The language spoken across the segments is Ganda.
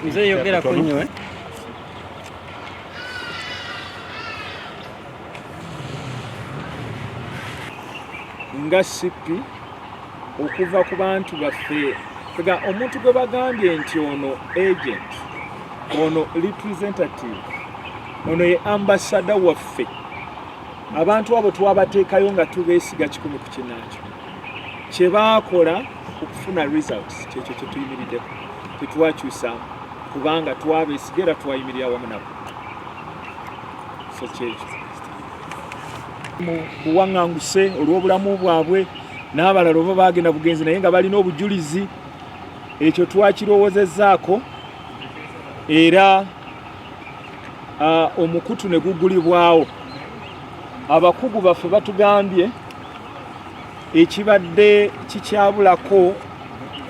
nze yogera ku nnyo nga sipi okuva ku bantu baffe omuntu gwe bagambye nti ono agent, ono representative, ono ye ambasada waffe, abantu abo twabateekayo nga tubeesiga 100 ku kinnaakyo. Kye baakola okufuna results kyekyo kye tuyimiriddeko, tetwakyusaamu kubanga twabeesiga era twayimirira wamu nabo. So kyekyo mu buwaŋŋanguse olw'obulamu bwabwe n'abalala oba baagenda bugenzi naye nga balina obujulizi, ekyo twakirowoozezaako era omukutu ne gugulibwawo. Abakugu baffe batugambye ekibadde kikyabulako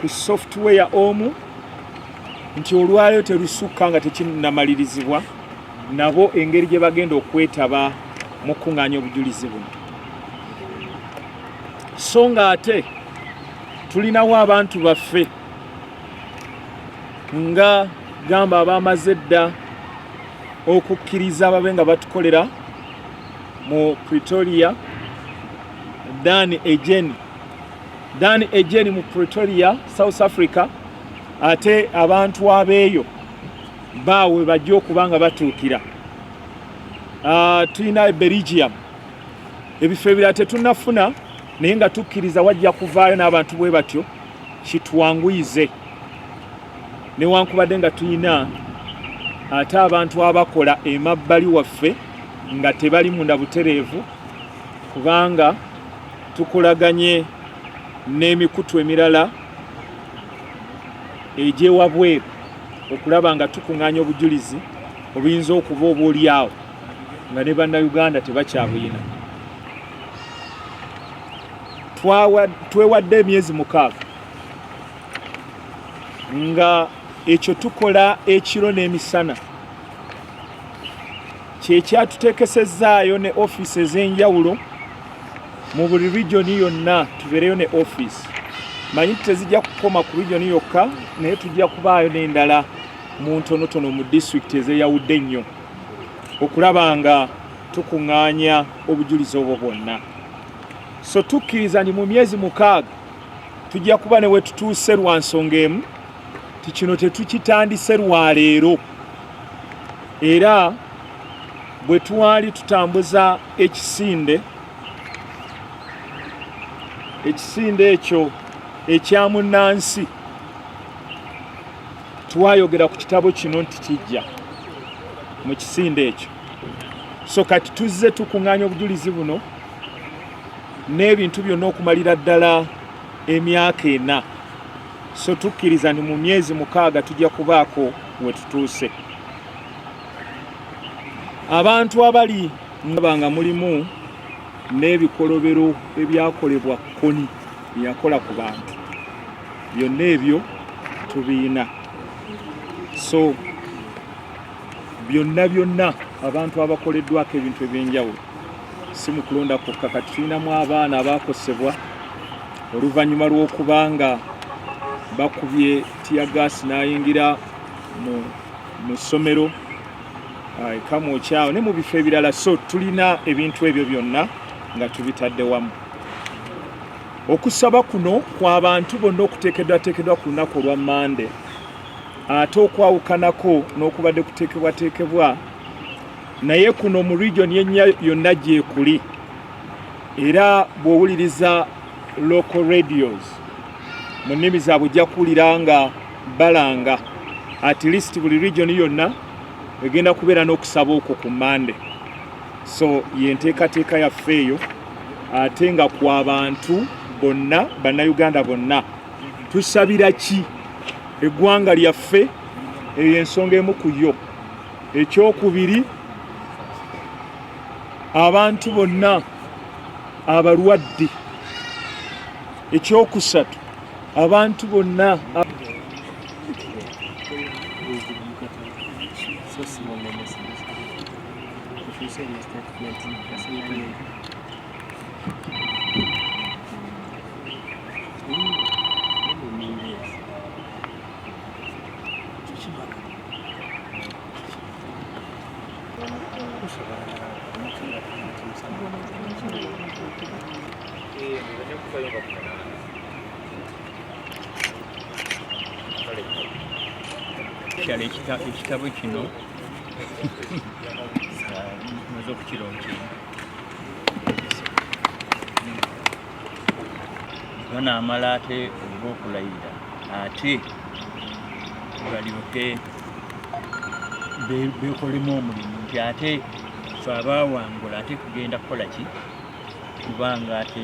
ku software omu nti olwaleero telusukka nga tekinnamalirizibwa, nabo engeri gye bagenda okwetaba mu kuŋŋaanya obujulizi buno. So nga ate tulinawo abantu baffe nga gamba abamaze dda okukkiriza babe nga batukolera mu Pretoria, Dan Ejeni mu Pretoria, South Africa, ate abantu abeeyo baawe bajja okuba nga batuukira. Tulina Belgium, ebifo ebirala tetunnafuna naye nga tukkiriza wajja kuvaayo n'abantu bwe batyo kitwanguyize, newankubadde nga tulina ate abantu abakola emabbali waffe nga tebali munda butereevu, kubanga tukolaganye n'emikutu emirala egyewabweru okulaba nga tukuŋŋaanya obujulizi obuyinza okuba obaolyawo nga ne bannayuganda tebakyabuyina. Twewadde emyezi 6 nga ekyo tukola ekiro n'emisana, kyekyatuteekesezaayo ne ofiisi ez'enjawulo mu buli regioni yonna. Tubeereyo ne ofiisi, manyi tezijja kukoma ku regioni yokka, naye tujja kubaayo n'endala mu ntonotono mu disitulikiti ezeyawudde ennyo okulaba nga tukuŋŋaanya obujulizi obwo bwonna. So tukkiriza nti mu myezi 6 tujja kuba ne we tutuuse lwa nsonga emu, ti kino tetukitandise lwa leero, era bwe twali tutambuza ekisinde ekyo ekya munnansi, twayogera ku kitabo kino nti kijja mu kisinde ekyo. So kati tuzze tukuŋŋaanya obujulizi buno n'ebintu byonna okumalira ddala emyaka 4. So tukkiriza nti mu myezi 6 tujja kubaako we tutuuse. Abantu abali nga mulimu n'ebikolobero ebyakolebwa koni yakola ku bantu, byonna ebyo tubiina. So byonna abantu abakoleddwako ebintu ebyenjawulo, si mu kulonda kwokka, kati tulinamu abaana abaakosebwa oluvannyuma lw'okubanga bakubye tiyagaasi n'ayingira mu ssomero ekamwokyawo ne mu bifo ebirala. So tulina ebintu ebyo byonna nga tubitadde wamu. Okusaba kuno kw'abantu bonna okuteekeddwateekeddwa ku lunaku olwa Mande, ate okwawukanako n'okubadde kuteekebwateekebwa naye kuno mu region yonna gyekuli, era bw'owuliriza local radios mu nnimi zaabwe ojja kuwulira nga balanga at least buli region yonna egenda kubeera n'okusaba okwo ku Mande. So yenteekateeka yaffe eyo, ate nga kw'abantu bonna, bannayuganda bonna, tusabira ki eggwanga lyaffe? Eyo ensonga emu ku yo. Ekyokubiri, abantu bonna abalwadde. Ekyokusatu, abantu bonna ekitabo kino maze okukironki banaamala ate olw'okulayira ate balyoke bekolemu omulimu nti ate fe abaawangula ate kugenda kukola ki kubanga ate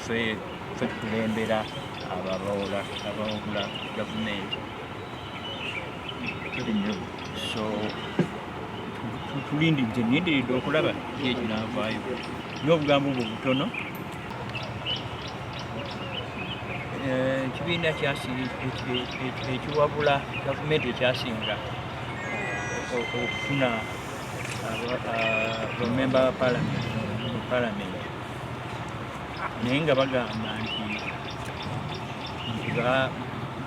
fe kulembera abawula gavumenti. So tulindiridde okulaba ki ekinaavaayo n'obugambo obwo butono. Ekibiina ekiwabula gavumenti ekyasinga okufuna bamemba ba palamenti naye nga bagamba nti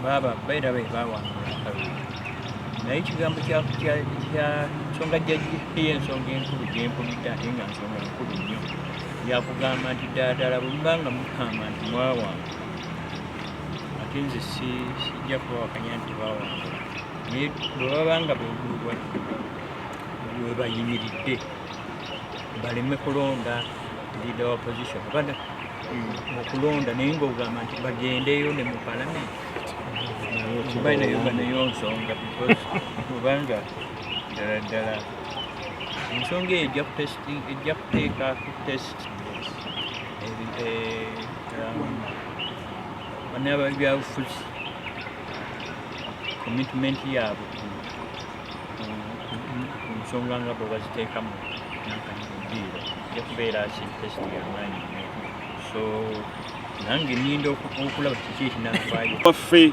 baba baira bawangula akabiri, naye ekigambo kya nsonga y'ensonga enkulu gyempulidde ate nga nsonga nkulu nnyo yakugamba nti ddala bwemubanga mugamba nti mwawangula ate nze sijja kubawakanya nti bawangula, naye bwe babanga we bayimiridde baleme kulonda leader wa opposition kubanga okulonda naye ng'ogamba nti bagendeyo ne mu palamenti nayo nsonga kubanga ddala ensonga eyo ejja kuteeka ku test bannababyabufuzi commitment yaabwe ku nsonga nga bwe baziteekamu nankanyimudiiro ejja kubeera test y'amaanyi nnyo. So nange nninda okulaba kiki ekinavaayo waffe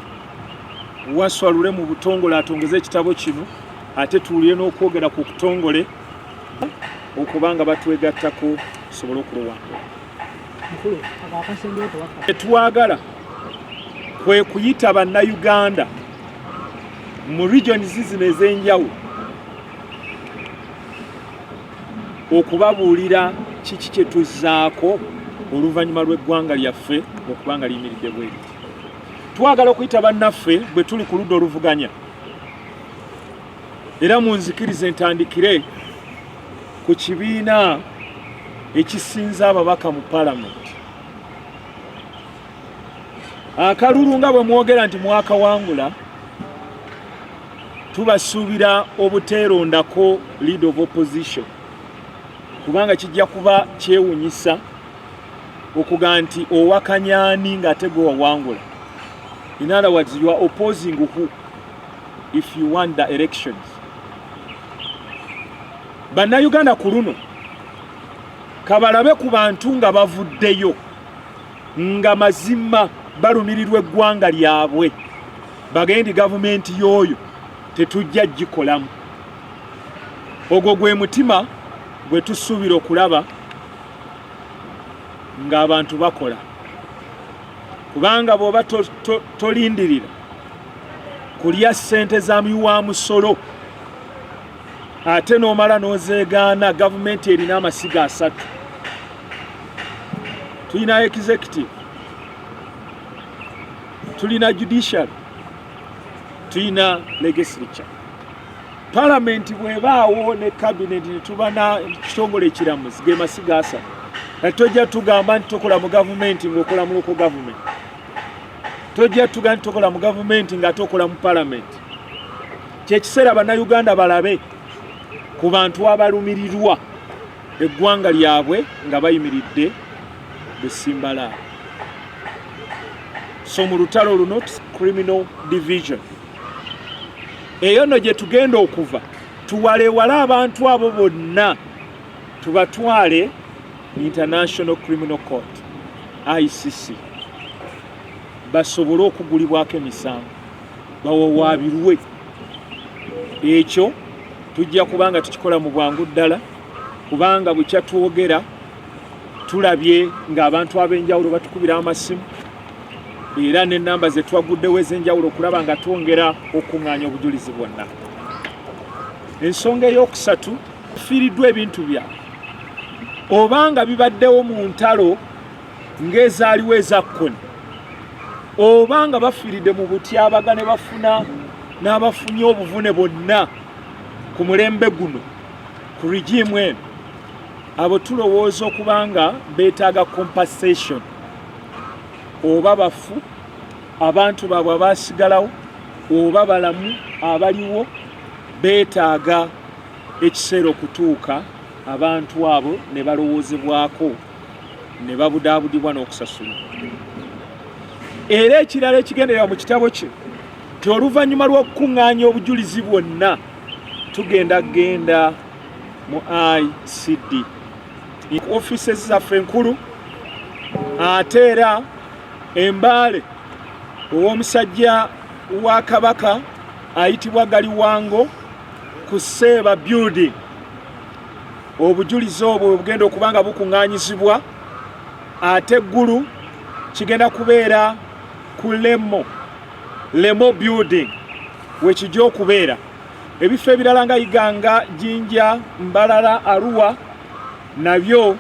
waswalule mu butongole atongeze ekitabo kino ate tuwulire n'okwogera ku butongole okubanga batwegattako tusobole okulowango. Etwagala kwe kuyita bannayuganda mu regions zino ez'enjawulo okubabuulira kiki kye tuzzaako oluvannyuma lw'eggwanga lyaffe okubanga liyimiridde bwe liti. Twagala okuyita bannaffe bwe tuli ku ludda oluvuganya, era munzikirize ntandikire ku kibiina ekisinza ababaka mu palamenti. Akalulu nga bwe mwogera nti mwakawangula, tubasuubira obuteerondako leader of opposition kubanga kijja kuba kyewunyisa okuga nti owakanyani ng'ate gwe wawangula. In other words, you are opposing who if you want the elections. Bannayuganda ku luno kabalabe ku bantu nga bavuddeyo nga mazima balumirirwa eggwanga lyabwe bagende gavumenti y'oyo tetujja gikolamu. Ogwo gwe mutima gwe tusuubira okulaba ng'abantu bakola, kubanga bw'oba tolindirira kulya ssente za miwa musolo ate n'omala n'ozeegaana, gavumenti erina amasiga 3. Tulina executive, tulina judiciary, tulina legislature. Palamenti bw'ebaawo ne cabinet ne tuba na kitongole ekiramuzi ge masiga 3. Tojja tugamba nti tokola mu gavumenti ng'okola mu local government. Tojja tugamba nti tokola mu gavumenti nga tokola mu palamenti. Kyekiseera bannayuganda balabe ku bantu abalumirirwa eggwanga lyabwe nga bayimiridde besimbala. So mu lutalo luno criminal division eyo nno gye tugenda okuva tuwalewala abantu abo bonna tubatwale International Criminal Court ICC basobole okugulibwako emisango bawawaabirwe. Ekyo tujja kubanga tukikola mu bwangu ddala kubanga bukya twogera tulabye ng'abantu ab'enjawulo batukubira amasimu era n'ennamba ze twaguddewo ez'enjawulo okulaba nga twongera okuŋŋaanya obujulizi bwonna. Ensonga ey'okusatu fiiriddwa ebintu byabwe obanga bibaddewo mu ntalo ng'ezaaliwo ezakkoni oba nga bafiiridde mu butyabaga ne bafuna n'abafunye obuvune bonna ku mulembe guno ku regimu eno abo tulowooza okuba nga beetaaga compensation oba bafu abantu baabwe abaasigalawo oba balamu abaliwo beetaaga ekiseera okutuuka abantu abo ne balowoozebwako ne babudaabudibwa n'okusasulwa. Era ekirala ekigenderera mu kitabo kye nti oluvannyuma lw'okukuŋŋaanya obujulizi bwonna tugenda mu ICD offices zaffe enkulu ate era embaale ow'omusajja wa Kabaka ayitibwa Galiwango ku Seeba building obujulizi obwo bugenda okuba nga bukuŋŋaanyizibwa ate eggulu kigenda kubeera ku Lemo building wekijja okubeera. Ebifo ebirala nga Iganga, Jinja, Mbalala, Arua nabyo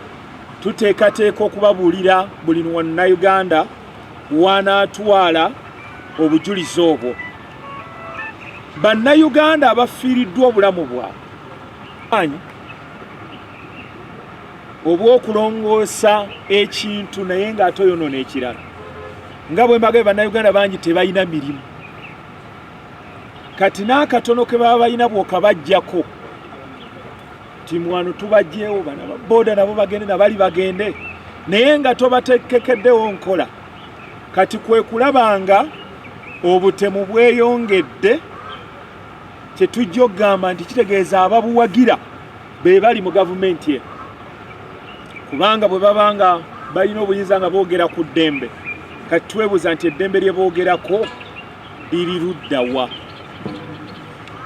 tuteekateeka okubabuulira buli Munnayuganda wanaatwala obujulizi obwo. Bannayuganda abafiiriddwa obulamu bwabwe obw'okulongoosa ekintu naye ng'ate oyonoona ekirala. Nga bwe mbagambye bannayuganda bangi tebalina mirimu. Kati n'akatono ke baba balina bw'okabaggyako ti mwano tubagyewo bana booda nabo bagende nabali bagende naye nga tobatekekeddewo nkola. Kati kwe kulabanga obutemu bweyongedde kyetujja okugamba nti kitegeeza ababuwagira be bali mu gavumenti ye, kubanga bwe babanga balina obuyinza nga boogera ku ddembe kati twebuuza nti eddembe lye boogerako liri luddawa.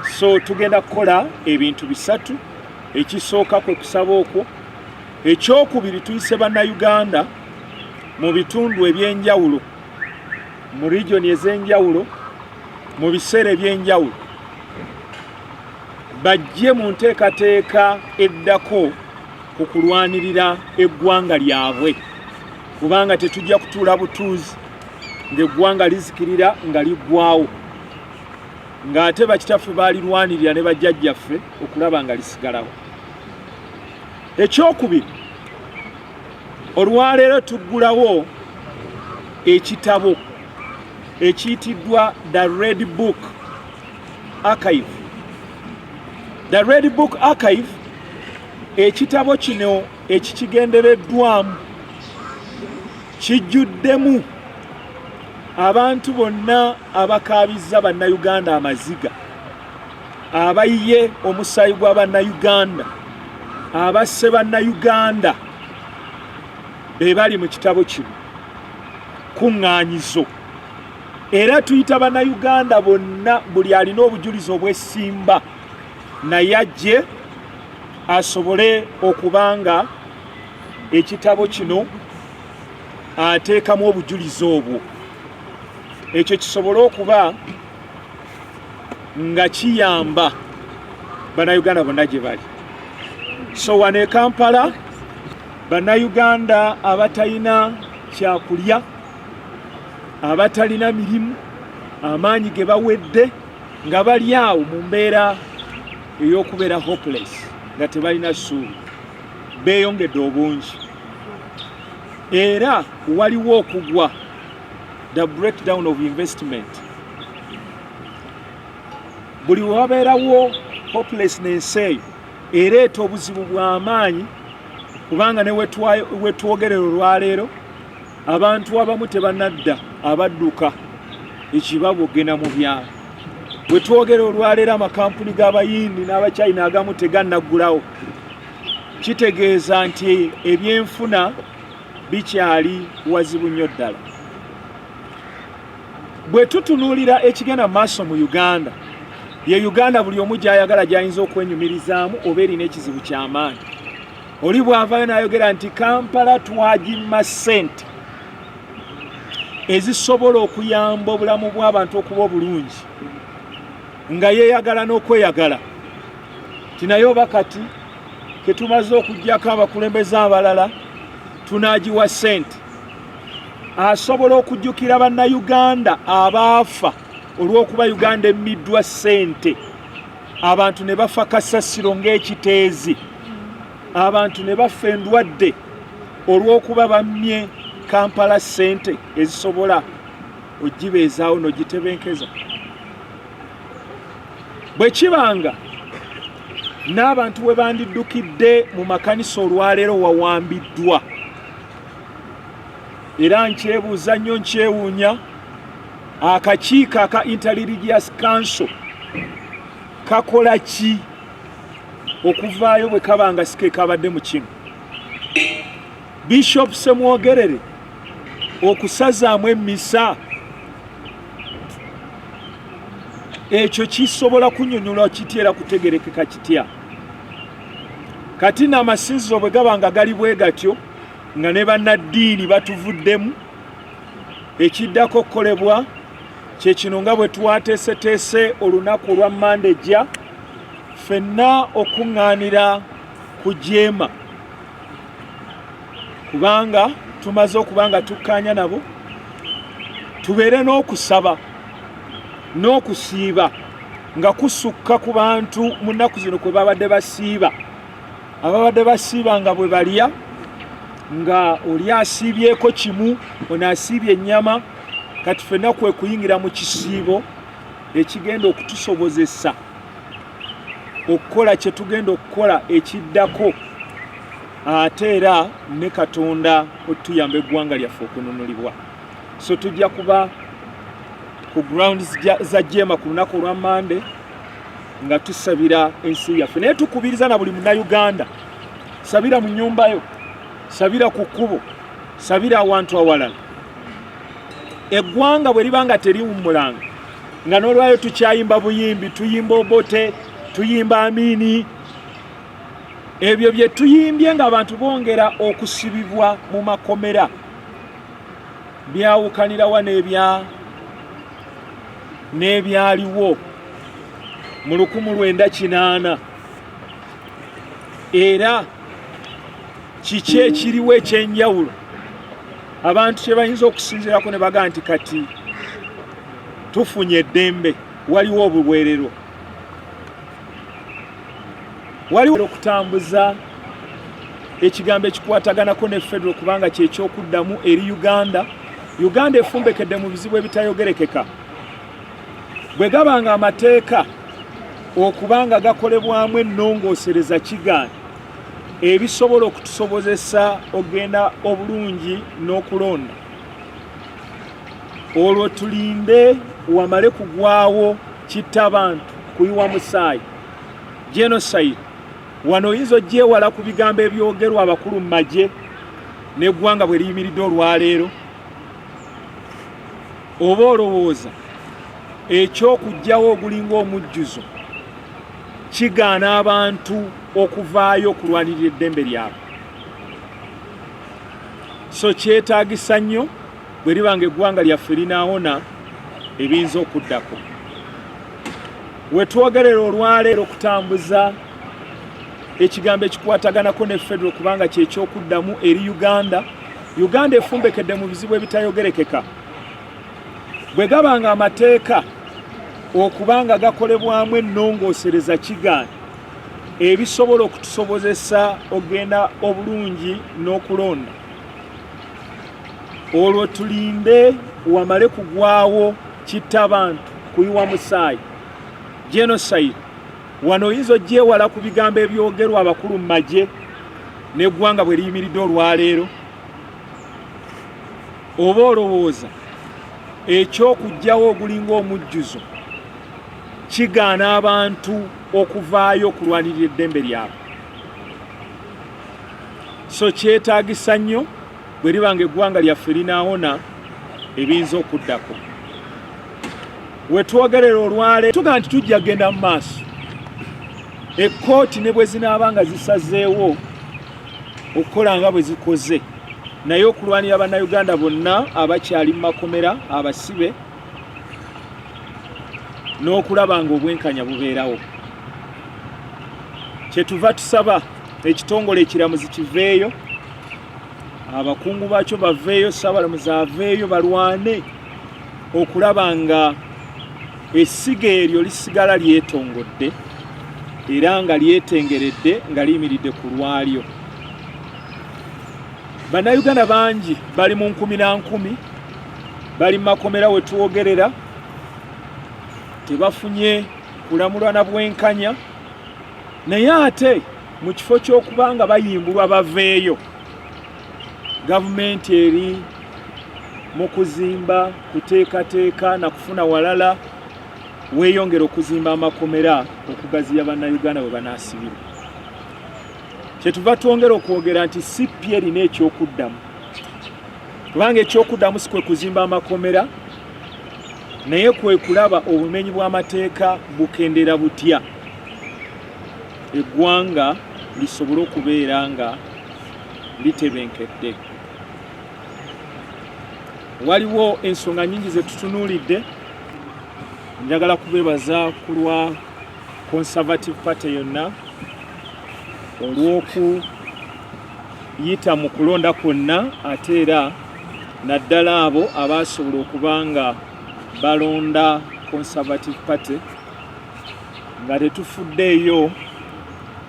So tugenda kukola ebintu bisatu. Ekisooka kwe kusaba okwo, ekyokubiri tuyise bannayuganda mu bitundu ebyenjawulo mu region ez'enjawulo mu biseera ebyenjawulo bajje mu nteekateeka eddako ku kulwanirira eggwanga lyabwe, kubanga tetujja kutuula butuuzi ng'eggwanga lizikirira nga liggwawo ng'ate bakitaffe baalirwanirira ne bajjajjaffe okulaba nga lisigalawo. Ekyokubiri, olwaleero tuggulawo ekitabo ekiyitiddwa The Red Book Archive. The Red Book Archive, ekitabo kino ekikigendereddwamu kijjuddemu abantu bonna abakaabizza bannayuganda amaziga, abayiye omusaayi gwa bannayuganda, abasse bannayuganda be bali mu kitabo kino kuŋŋaanyizo. Era tuyita bannayuganda bonna buli alina obujulizi obw'essimba naye ajje asobole okubanga ekitabo kino ateekamu obujulizi obwo, ekyo kisobole okuba nga kiyamba bannayuganda bonna gye bali. So wano e Kampala bannayuganda abatalina kyakulya, abatalina mirimu, amaanyi ge bawedde nga bali awo mu mbeera ey'okubeera hopeless nga tebalina ssuubi, beeyongedde obungi. Era waliwo okugwa, the breakdown of investment. Buli wabeerawo hopelessness eyo ereeta obuzibu bw'amaanyi, kubanga ne wetwogerera olwaleero abantu abamu tebannadda abadduka ekibabogena mu byalo. Wetwogera olwaleero amakampuni g'abayindi n'abachina agamu tegannaggulawo, kitegeeza nti ebyenfuna bikyali wazibu nnyo ddala. Bwe tutunuulira ekigenda mu maaso mu Uganda, ye Uganda buli omu gy'ayagala gy'ayinza okwenyumirizaamu oba erina ekizibu ky'amaanyi. Oli bw'avaayo n'ayogera nti Kampala twagimma ssente ezisobola okuyamba obulamu bw'abantu okuba obulungi, nga yeeyagala n'okweyagala. Tinaye oba kati ke tumaze okuggyako abakulembeze abalala tunaagiwa ssente asobola okujjukira bannayuganda abaafa olw'okuba Uganda emmiddwa ssente, abantu ne bafa kasasiro ng'ekiteezi, abantu ne bafa endwadde olw'okuba bammye Kampala ssente ezisobola ogibeezaawo n'ogitebenkeza. Bwe kibanga n'abantu we bandiddukidde mu makanisa olwaleero wawambiddwa, era nkyebuuza nnyo nkyewuunya akakiiko aka Interreligious Council kakola ki okuvaayo bwe kabanga sike kabadde mu kino. Bishop Semwogerere okusazaamu emmisa, ekyo kisobola kunnyonnyola kitera kutegerekeka kitya. Kati n'amasinzizo bwe gabanga gali bwe gatyo nga ne bannaddiini batuvuddemu, ekiddako okukolebwa kye kino nga bwe twateeseteese olunaku olwa Mande ejja, ffenna okuŋŋaanira ku jeema, kubanga tumaze okuba nga tukkaanya nabo, tubeere n'okusaba n'okusiiba nga kusukka ku bantu mu nnaku zino kwe babadde basiiba. Ababadde basiiba nga bwe balya, nga oli asiibyeko kimu, ono asiibye ennyama, kati ffenna kwe kuyingira mu kisiibo ekigenda okutusobozesa okukola kye tugenda okukola ekiddako, ate era ne Katonda otuyamba eggwanga lyaffe okununulibwa. So tujja kuba ku grounds za jeema ku lunaku olwa Mande nga tusabira ensi yaffe, naye tukubiriza na buli munnayuganda, sabira mu nnyumba yo, sabira ku kkubo, sabira awantu awalala. Eggwanga bwe liba nga teriwummulanga, nga n'olwayo tukyayimba buyimbi, tuyimba obote, tuyimba amiini, ebyo bye tuyimbye ng'abantu bongera okusibibwa mu makomera, byawukanirawa n'ebyaliwo mu 1980. Era kiki ekiriwo ekyenjawulo abantu kye bayinza okusinziirako ne bagaa nti kati tufunye eddembe, waliwo obuweerero, waliwo okutambuza ekigambo ekikwataganako ne federal kubanga kyekyokuddamu eri Uganda. Uganda efumbekedde mu bizibu ebitayogerekeka. Bwe gabanga amateeka okubanga gakolebwamu ennongoosereza kigaana ebisobola okutusobozesa ogenda obulungi n'okulonda, olwo tulinde wamale kugwawo kitta bantu, kuyiwa musaayi, genocide. Wano oyinza ogyewala ku bigambo ebyogerwa abakulu mu magye n'eggwanga bwe liyimiridde olwaleero, oba olowooza ekyokugjawo ogulinga omujjuzo kigaana abantu okuvaayo okulwanirira eddembe lyabwe. So kyetaagisa nnyo bwe libanga eggwanga lyaffe linaawona ebiyinza okuddako. We twogerera olwaleero okutambuza ekigambo ekikwataganako ne federal kubanga kyekyokuddamu eri Uganda. Uganda efumbekedde mu bizibu ebitayogerekeka. Bwe gabanga amateeka okubanga gakolebwamu ennongoosereza kigaana ebisobola okutusobozesa ogenda obulungi n'okulonda, olwo tulinde wamale kugwawo kitta bantu, kuyiwa musaayi, genocide. Wano oyinza ogyewala ku bigambo ebyogerwa abakulu mu magye n'eggwanga bwe liyimiridde olwaleero, oba olowooza ekyokugjawo ogulinga omujjuzo kigaana abantu okuvaayo okulwanirira eddembe lyabwe. So kyetaagisa nnyo bwe libanga eggwanga lyaffe linaawona ebiyinza okuddako. We twogerera olwaleero tugaa nti tujja genda mu maaso, ekkooti ne bwe zinaaba nga zisazeewo okukola nga bwe zikoze, naye okulwanira bannayuganda bonna abakyali mu makomera abasibe n'okulaba nga obwenkanya bubeerawo. Kyetuva tusaba ekitongole ekiramuzi kiveeyo, abakungu baakyo baveeyo, Ssaabalamuzi aveeyo balwane okulaba nga essiga eryo lisigala lyetongodde era nga lyetengeredde nga liyimiridde ku lwalyo. Bannayuganda bangi bali mu nkumi na nkumi, bali mu makomera we twogerera, tebafunye kulamulwa na bwenkanya, naye ate mu kifo ky'okuba nga bayimbulwa baveeyo, gavumenti eri mu kuzimba, kuteekateeka na kufuna walala weeyongera okuzimba amakomera okugaziya bannayuganda bwe banaasibirwa. Kyetuva twongera okwogera nti CP erina ekyokuddamu, kubanga ekyokuddamu si kwe kuzimba amakomera, naye kwe kulaba obumenyi bw'amateeka bukendera butya eggwanga lisobole okubeera nga litebenkedde. Waliwo ensonga nyingi ze tutunuulidde. Njagala kubeebaza ku lwa Conservative Party yonna olw'okuyita mu kulonda kwonna, ate era naddala abo abaasobola okuba nga balonda Conservative Party nga tetufuddeeyo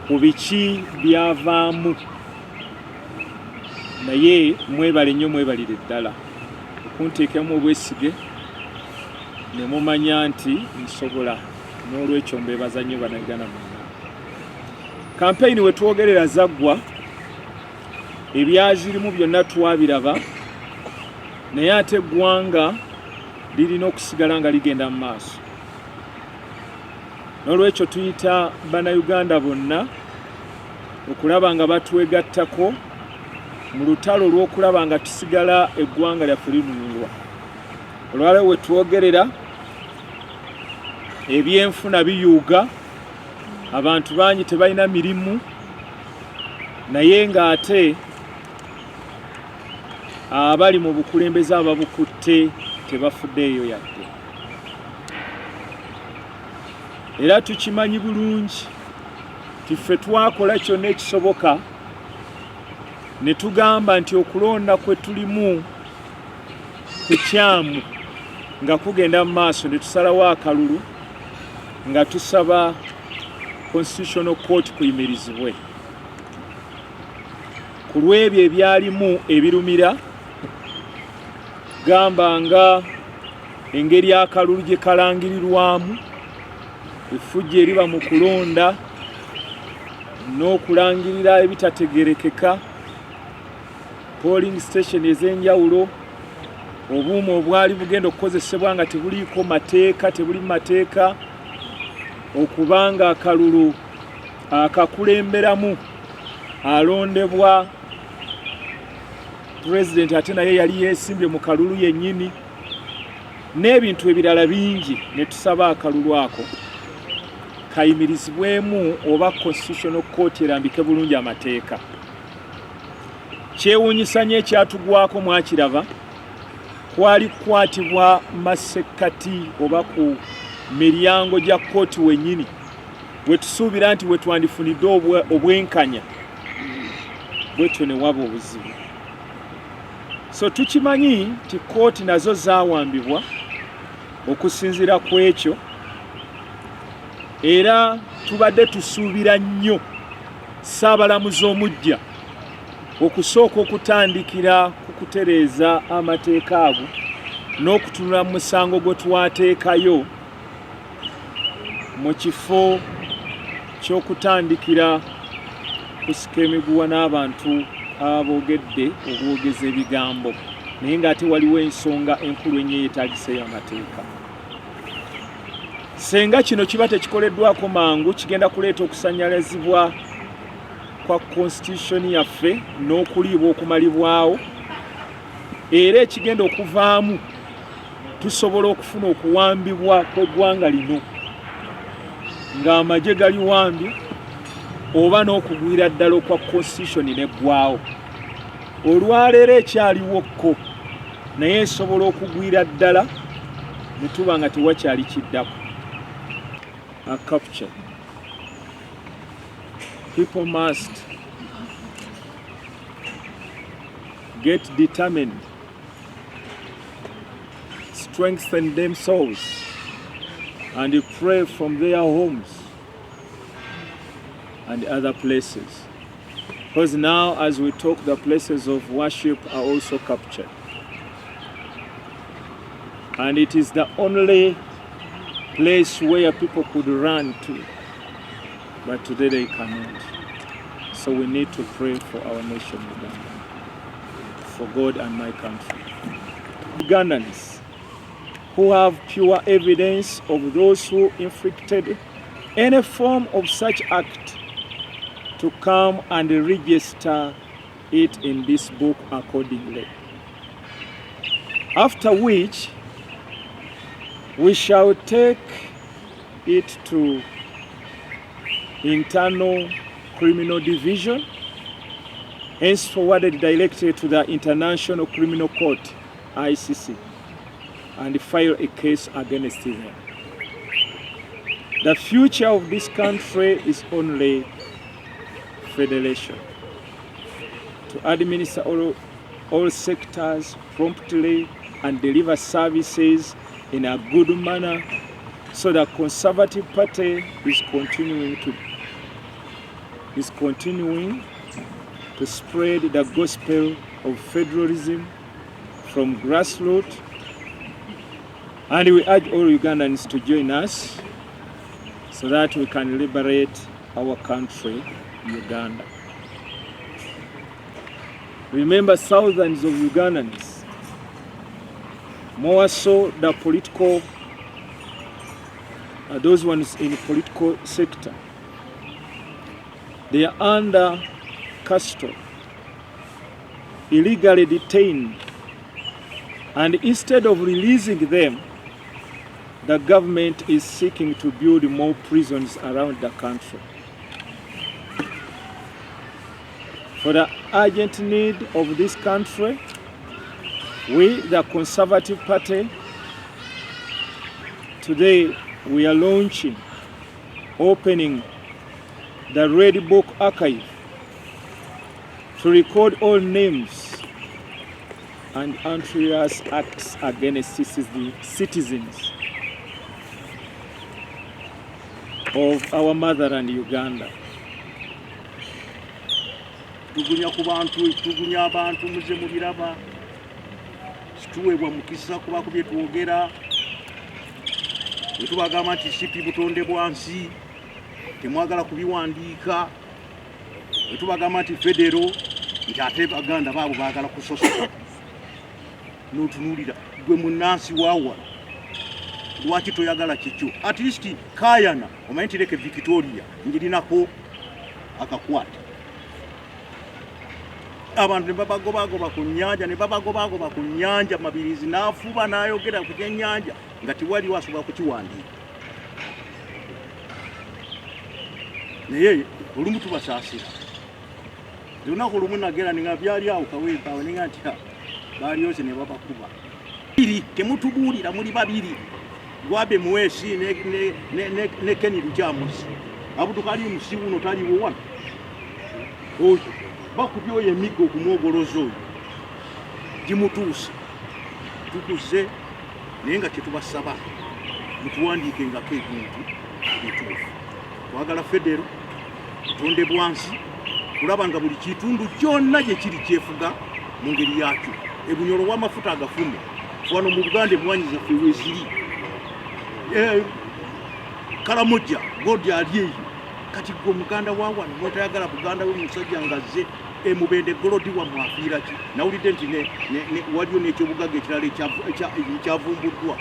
ku biki byavaamu, naye mwebale nnyo, mwebalire ddala okunteekamu obwesige ne mumanya nti nsobola, n'olwekyo mbeebaza nnyo bannayuganda bonna. Kampeyini we twogerera zaggwa, ebyazirimu byonna twabiraba, naye ate eggwanga lirina okusigala nga ligenda mu maaso. N'olwekyo tuyita bannayuganda bonna okulaba nga batwegattako mu lutalo olw'okulaba nga tusigala eggwanga lyaffe linunulwa. Olwaleero we twogerera, ebyenfuna biyuuga, abantu bangi tebalina mirimu, naye ng'ate abali mu bukulembeze ababukutte tebafuddeeyo yadde. Era tukimanyi bulungi tiffe twakola kyonna ekisoboka ne tugamba nti okulonda kwe tulimu kukyamu nga kugenda mu maaso, ne tusalawo akalulu nga tusaba Constitutional Court kuyimirizibwe ku lw'ebyo ebyalimu ebirumira, gamba nga engeri akalulu gye kalangirirwamu, effujjo eriba mu kulonda n'okulangirira ebitategerekeka, polling station ez'enjawulo, obuuma obwali bugenda okukozesebwa nga tebuliiko mateeka, tebuli mateeka, okubanga akalulu akakulemberamu alondebwa President ate naye yali yeesimbye mu kalulu yennyini, n'ebintu ebirala bingi. Ne tusaba akalulu ako kayimirizibwemu oba Constitutional Court erambike bulungi amateeka. Kyewuunyisa nnyo ekyatugwako mwakiraba, kwali kukwatibwa masekkati oba ku miryango gya kkooti wennyini, we tusuubira nti we twandifunidde obwenkanya, bwetyo ne waba obuzibu. So tukimanyi nti kkooti nazo zaawambibwa okusinziira ku ekyo, era tubadde tusuubira nnyo Ssaabalamuzi omuggya okusooka okutandikira ku kutereeza amateeka ago n'okutunula mu musango gwe twateekayo mu kifo ky'okutandikira kusika emiguwa n'abantu aboogedde obwogezi ebigambo, naye ng'ate waliwo ensonga enkulu ennyo eyeetaagisa y'amateeka. Senga kino kiba tekikoleddwako mangu, kigenda kuleeta okusanyalazibwa kwa constitution yaffe n'okuliibwa okumalibwawo, era ekigenda okuvaamu tusobola okufuna okuwambibwa kw'eggwanga lino ng'amagye galiwambye, oba n'okugwira ddala okwa constitution n'eggwaawo. Olwaleero ekyaliwoko naye esobola okugwira ddala ne tuba nga tewakyali kiddako. A capture. People must get determined, strengthen themselves, and pray from their homes and other places. Because now, as we talk, the places of worship are also captured. And it is the only place where people could run to. But today they cannot. So we need to pray for our nation, Uganda, for God and my country. Ugandans who have pure evidence of those who inflicted any form of such act to come and register it in this book accordingly. After which, we shall take it to internal criminal division, henceforward directed to the International Criminal Court, ICC, and file a case against them. The future of this country is only federation. To administer all sectors promptly and deliver services in a good manner, so the Conservative Party is continuing to spread the gospel of federalism from grassroots, and we urge all Ugandans to join us so that we can liberate our country, Uganda. Remember, thousands of Ugandans, more so the political, those ones in the political sector, they are under custody, illegally detained, and instead of releasing them, the government is seeking to build more prisons around the country. For the urgent need of this country, we, the Conservative Party, today we are opening the Red Book Archive to record all names and untruthful acts against citizens of our motherland, Uganda. Tugunya ku bantu, tugunya abantu muze muliraba. Situweebwa mukisa kuba ku bye twogera. Tubagamba nti sipi butonde bwansi, temwagala kubiwandiika. Tubagamba nti federo, nti ate Baganda baabo baagala kusosoka. N'otunuulira gwe munnansi waawa. Lwaki toyagala kikyo? At least Kayana, omanyi nti leke Victoria, ngirinako akakwata. Abantu ne babagobagoba ku nnyanja, Mabirizi n'afuba n'ayogera ku kyennyanja nga tiwaliwo asobola kukiwandiika. Naye olumu tubasaasira. Lunaku lumu nagera nga byali awo kaweekaawe ninga nti baaliyose ne babakuba. Temutubuulira muli babiri. Gwabe Muwesi ne Kenny Lujamusi. Abutukali musibu no taliwo wano. Oyo bakubye oyo emigo kumwogoloza oyo. Gimutuuse. Tukuze naye nga tetubasaba mutuwandiike ngako ebintu bituufu. Twagala federo, butonde bwansi, kulaba nga buli kitundu kyonna gye kiri kyefuga mu ngeri yakyo. Ebunyolo w'amafuta agafune wano mu Buganda emwanyi zaffe weeziri. Kalamoja godi ali eyo kati gwe Muganda wa wano mwetayagala Buganda we musajja ngazze emubende golodi wa mwafiira ki nawulidde nti waliyo n'ekyobugaga ekirala ekyavumbuddwa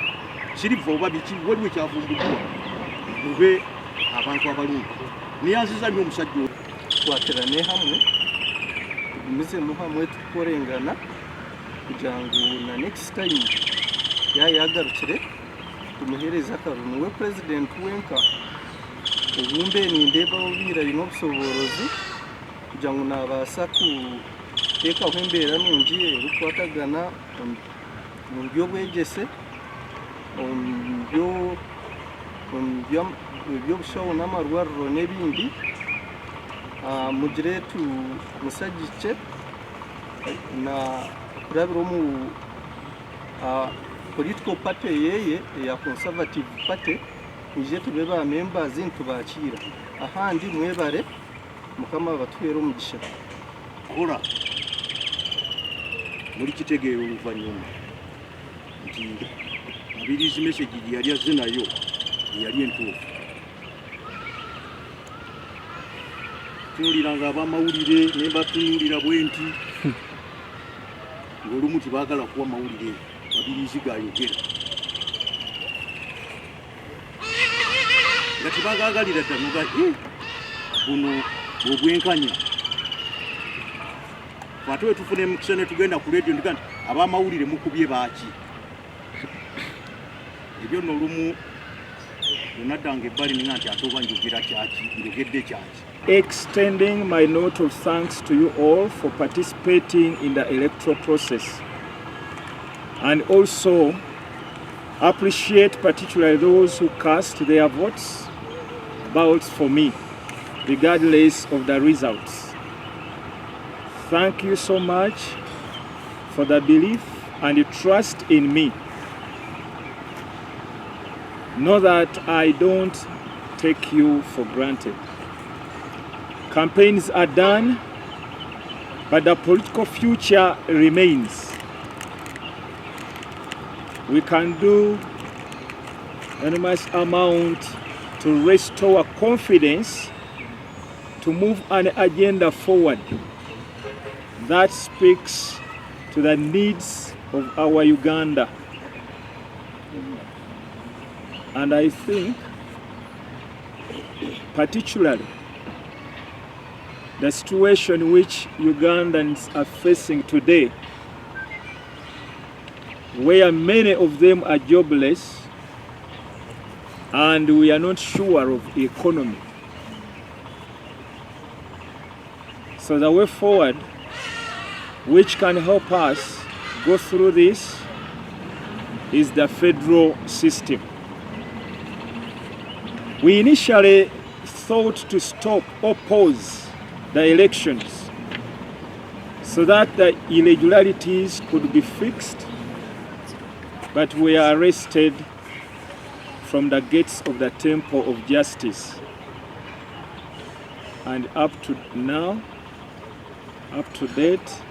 siriva oba biki waliwo ekyavumbuddwa mube abantu abalungi niyanziza nnyo omusajja oyo twaterane hamwe tugumizemu hamwe tukorengana kugira ngu na next time yagarukire tumuhereza akarunu we president wenka obumbe nindeba obwira lino obusoborozi kugira ngu nabaasa kuteekaho embeera nungi erukwatagana mu by'obwegyese by'obushaho n'amarwariro n'ebindi mugire tumusagike na kurabira mu political party yeye ya Conservative Party nije tube ba members ntubakira ahandi mwebare mukama batwera umugisha kola muri kitegeero oluvanyuma nti Mabirizi message yali azze nayo yali entuufu tunuuliranga abamawulire ne batunuulira bwenti ng'olumu tibaagala kuwa mawulire Mabirizi gayogera nga tibagaagalira ddala nga buno obwenkanya ate we tufuna emukisa ne tugenda ku leediyo ndiga nti abamawulire mukubye baaki ebyo nno olumu yonaddanga ebbali ninga nti ate oba njogera kyaki njogedde kyaki. Extending my note of thanks to you all for participating in the electoral process, and also appreciate particularly those who cast their ballots for me, regardless of the results. Thank you so much for the belief and the trust in me. Know that I don't take you for granted. Campaigns are done, but the political future remains. We can do an enormous amount to restore confidence, to move an agenda forward that speaks to the needs of our Uganda. And I think, particularly, the situation which Ugandans are facing today, where many of them are jobless and we are not sure of the economy. So the way forward, which can help us go through this, is the federal system. We initially thought to stop or pause the elections so that the irregularities could be fixed, but we are arrested from the gates of the temple of justice. And up to now, up to date,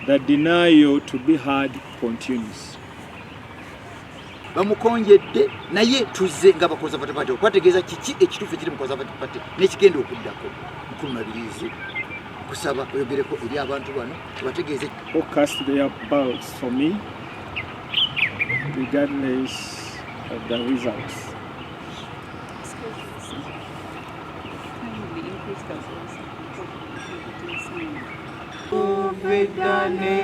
the denial to be heard continues. Bamukonjedde naye tuzze nga Conservative Party okwategeeza kiki ekituufu ekiri mu Conservative Party n'ekigenda okuddako mukulu Mabirizi kusaba oyogereko eri abantu bano tubategeeze who cast their ballots for me regardless of the results. Vedane